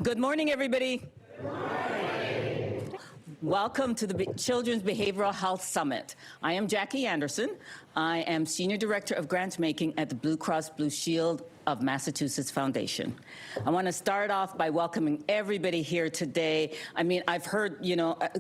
Good morning, everybody. Welcome to the Children's Behavioral Health Summit. I am Jaquie Anderson. I am Senior Director of Grant Making at the Blue Cross Blue Shield of Massachusetts Foundation. I want to start off by welcoming everybody here today. I mean, I've heard,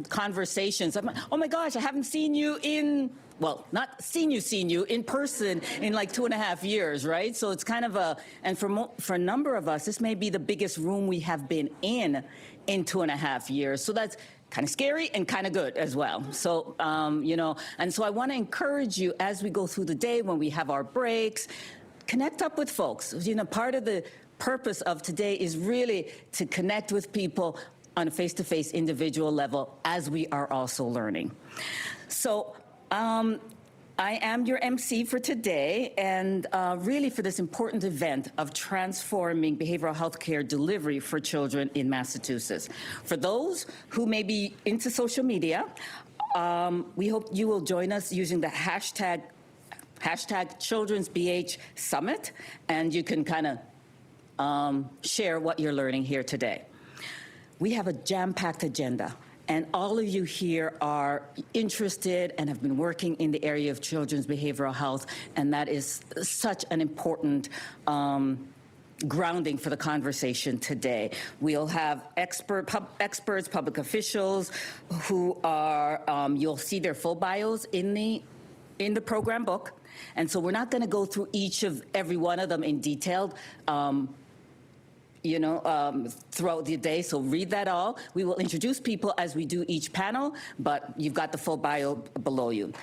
conversations. Oh my gosh, I haven't seen you in, well, not seen you in person in like 2.5 years, right? So it's kind of and for a number of us, this may be the biggest room we have been in 2.5 years. So that's kind of scary and kind of good as well. So, and so I want to encourage you as we go through the day, when we have our breaks, connect up with folks. Part of the purpose of today is really to connect with people on a face-to-face individual level as we are also learning. So, I am your MC for today, and really for this important event of transforming behavioral health care delivery for children in Massachusetts. For those who may be into social media, we hope you will join us using the hashtag Children's BH Summit, and you can kind of share what you're learning here today. We have a jam-packed agenda. And all of you here are interested and have been working in the area of children's behavioral health, and that is such an important grounding for the conversation today. We'll have experts, public officials who are, you'll see their full bios in the program book. And so we're not going to go through every one of them in detail. Throughout the day, so read that all. We will introduce people as we do each panel, but you've got the full bio below you.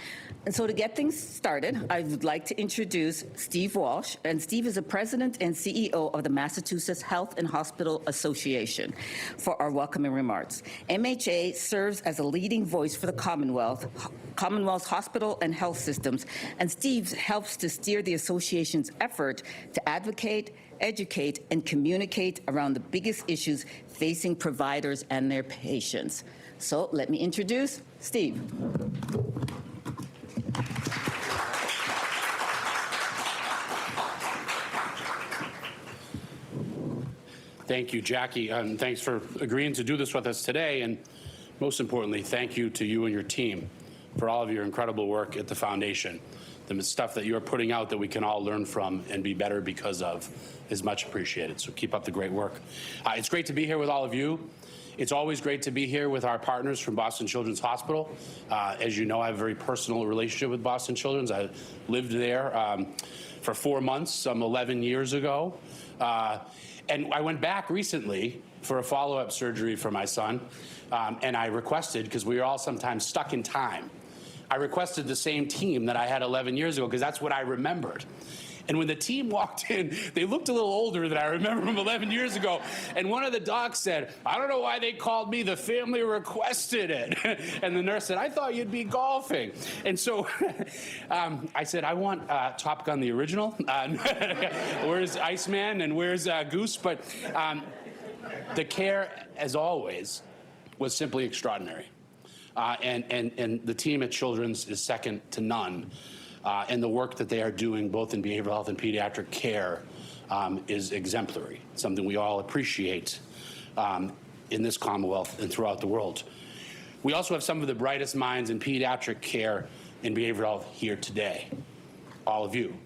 And so to get things started, I would like to introduce Steve Walsh, and Steve is the President and CEO of the Massachusetts Health and Hospital Association, for our welcoming remarks. MHA serves as a leading voice for the Commonwealth's hospital and health systems, and Steve helps to steer the association's effort to advocate, educate, and communicate around the biggest issues facing providers and their patients. So let me introduce Steve. Thank you, Jaquie, and thanks for agreeing to do this with us today. And most importantly, thank you to you and your team for all of your incredible work at the foundation. The stuff that you're putting out that we can all learn from and be better because of is much appreciated. So keep up the great work. It's great to be here with all of you. It's always great to be here with our partners from Boston Children's Hospital. As you know, I have a very personal relationship with Boston Children's. I lived there for 4 months, some 11 years ago. And I went back recently for a follow-up surgery for my son. And I requested, because we are all sometimes stuck in time, I requested the same team that I had 11 years ago, because that's what I remembered. And when the team walked in, they looked a little older than I remember from 11 years ago. And one of the docs said, "I don't know why they called me, the family requested it." And the nurse said, "I thought you'd be golfing." And so I said, "I want Top Gun, the original. Where's Iceman and where's Goose?" But the care, as always, was simply extraordinary. And the team at Children's is second to none. And the work that they are doing, both in behavioral health and pediatric care, is exemplary, something we all appreciate in this Commonwealth and throughout the world. We also have some of the brightest minds in pediatric care and behavioral health here today, all of you.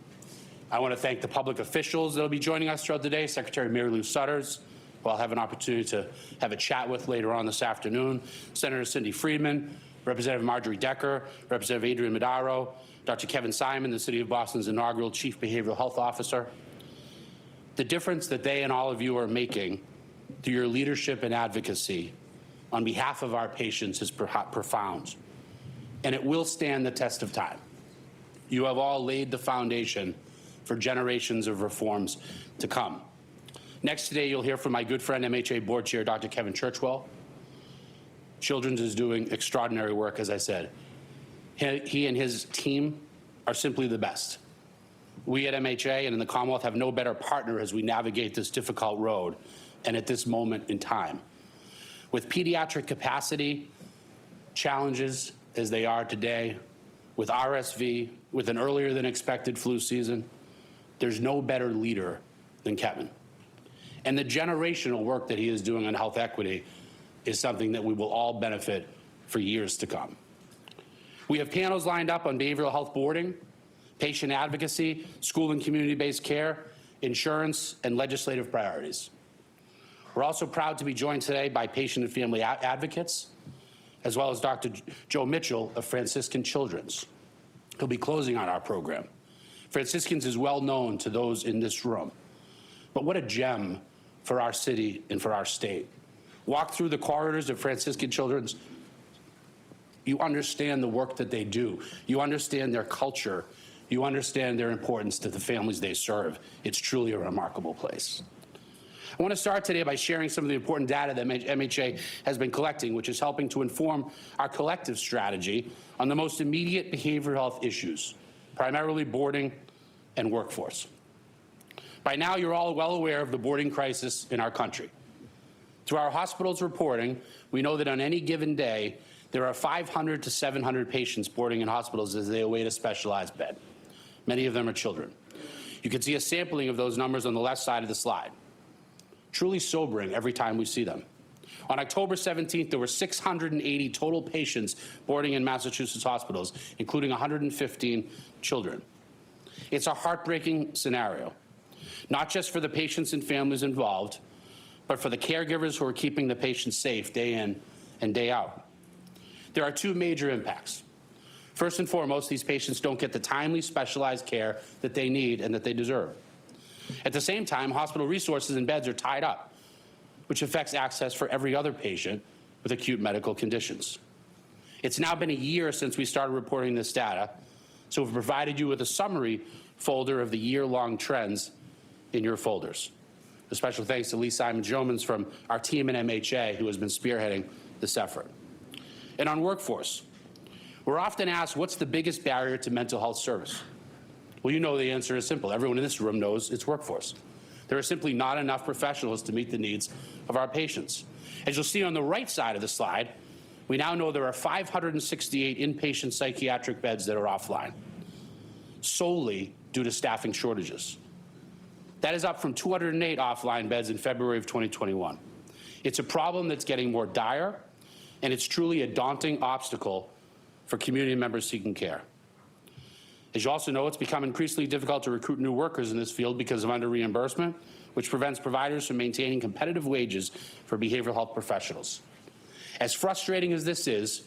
I want to thank the public officials that will be joining us throughout the day, Secretary Mary Lou Sutters, who I'll have an opportunity to have a chat with later on this afternoon, Senator Cindy Friedman, Representative Marjorie Decker, Representative Adrian Madaro, Dr. Kevin Simon, the City of Boston's inaugural Chief Behavioral Health Officer. The difference that they and all of you are making through your leadership and advocacy on behalf of our patients is profound, and it will stand the test of time. You have all laid the foundation for generations of reforms to come. Next today, you'll hear from my good friend, MHA Board Chair, Dr. Kevin Churchwell. Children's is doing extraordinary work, as I said. He and his team are simply the best. We at MHA and in the Commonwealth have no better partner as we navigate this difficult road and at this moment in time. With pediatric capacity challenges as they are today, with RSV, with an earlier than expected flu season, there's no better leader than Kevin. And the generational work that he is doing on health equity is something that we will all benefit for years to come. We have panels lined up on behavioral health boarding, patient advocacy, school and community-based care, insurance, and legislative priorities. We're also proud to be joined today by patient and family advocates, as well as Dr. Joe Mitchell of Franciscan Children's. He'll be closing on our program. Franciscans is well known to those in this room, but what a gem for our city and for our state. Walk through the corridors of Franciscan Children's, you understand the work that they do. You understand their culture. You understand their importance to the families they serve. It's truly a remarkable place. I want to start today by sharing some of the important data that MHA has been collecting, which is helping to inform our collective strategy on the most immediate behavioral health issues, primarily boarding and workforce. By now, you're all well aware of the boarding crisis in our country. Through our hospitals reporting, we know that on any given day, there are 500 to 700 patients boarding in hospitals as they await a specialized bed. Many of them are children. You can see a sampling of those numbers on the left side of the slide. Truly sobering every time we see them. On October 17th, there were 680 total patients boarding in Massachusetts hospitals, including 115 children. It's a heartbreaking scenario, not just for the patients and families involved, but for the caregivers who are keeping the patients safe day in and day out. There are two major impacts. First and foremost, these patients don't get the timely, specialized care that they need and that they deserve. At the same time, hospital resources and beds are tied up, which affects access for every other patient with acute medical conditions. It's now been a year since we started reporting this data, so we've provided you with a summary folder of the year-long trends in your folders. A special thanks to Lee Simon-Jomans from our team at MHA, who has been spearheading this effort. And on workforce, we're often asked, what's the biggest barrier to mental health service? Well, you know the answer is simple. Everyone in this room knows it's workforce. There are simply not enough professionals to meet the needs of our patients. As you'll see on the right side of the slide, we now know there are 568 inpatient psychiatric beds that are offline, solely due to staffing shortages. That is up from 208 offline beds in February of 2021. It's a problem that's getting more dire, and it's truly a daunting obstacle for community members seeking care. As you also know, it's become increasingly difficult to recruit new workers in this field because of under-reimbursement, which prevents providers from maintaining competitive wages for behavioral health professionals. As frustrating as this is,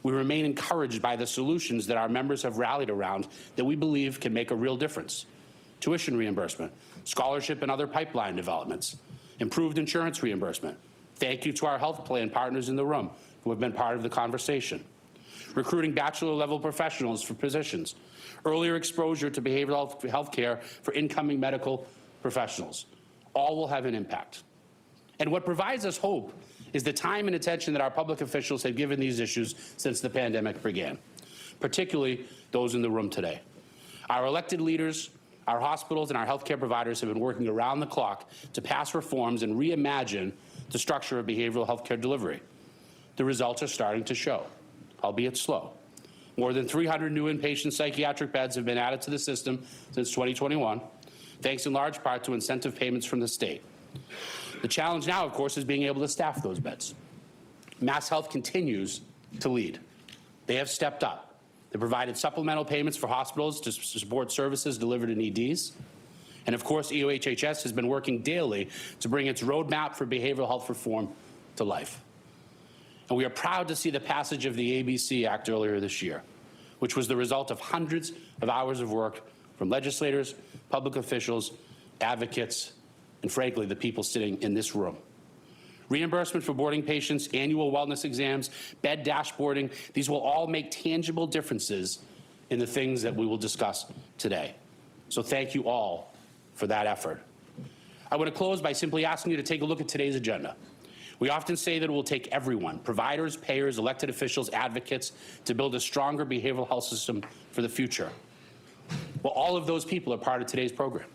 we remain encouraged by the solutions that our members have rallied around that we believe can make a real difference. Tuition reimbursement, scholarship and other pipeline developments, improved insurance reimbursement. Thank you to our health plan partners in the room who have been part of the conversation. Recruiting bachelor-level professionals for positions, earlier exposure to behavioral health care for incoming medical professionals. All will have an impact. And what provides us hope is the time and attention that our public officials have given these issues since the pandemic began, particularly those in the room today. Our elected leaders, our hospitals, and our healthcare providers have been working around the clock to pass reforms and reimagine the structure of behavioral healthcare delivery. The results are starting to show, albeit slow. More than 300 new inpatient psychiatric beds have been added to the system since 2021, thanks in large part to incentive payments from the state. The challenge now, of course, is being able to staff those beds. Mass Health continues to lead. They have stepped up. They provided supplemental payments for hospitals to support services delivered in EDs. And of course, EOHHS has been working daily to bring its roadmap for behavioral health reform to life. And we are proud to see the passage of the ABC Act earlier this year, which was the result of hundreds of hours of work from legislators, public officials, advocates, and frankly, the people sitting in this room. Reimbursement for boarding patients, annual wellness exams, bed dashboarding, these will all make tangible differences in the things that we will discuss today. So thank you all for that effort. I want to close by simply asking you to take a look at today's agenda. We often say that it will take everyone, providers, payers, elected officials, advocates, to build a stronger behavioral health system for the future. Well, all of those people are part of today's program.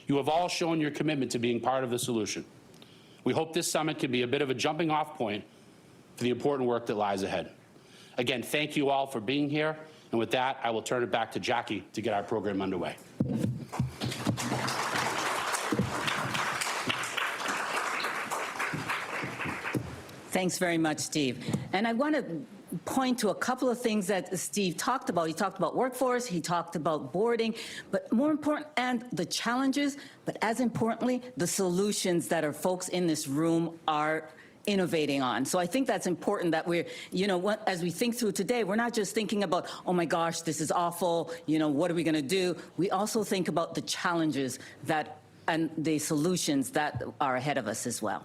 You have all shown your commitment to being part of the solution. We hope this summit can be a bit of a jumping off point for the important work that lies ahead. Again, thank you all for being here. And with that, I will turn it back to Jaquie to get our program underway. Thanks very much, Steve. And I want to point to a couple of things that Steve talked about. He talked about workforce, he talked about boarding, but more important, and the challenges, but as importantly, the solutions that our folks in this room are innovating on. So I think that's important that we're, as we think through today, we're not just thinking about, oh my gosh, this is awful, what are we going to do? We also think about the challenges and the solutions that are ahead of us as well.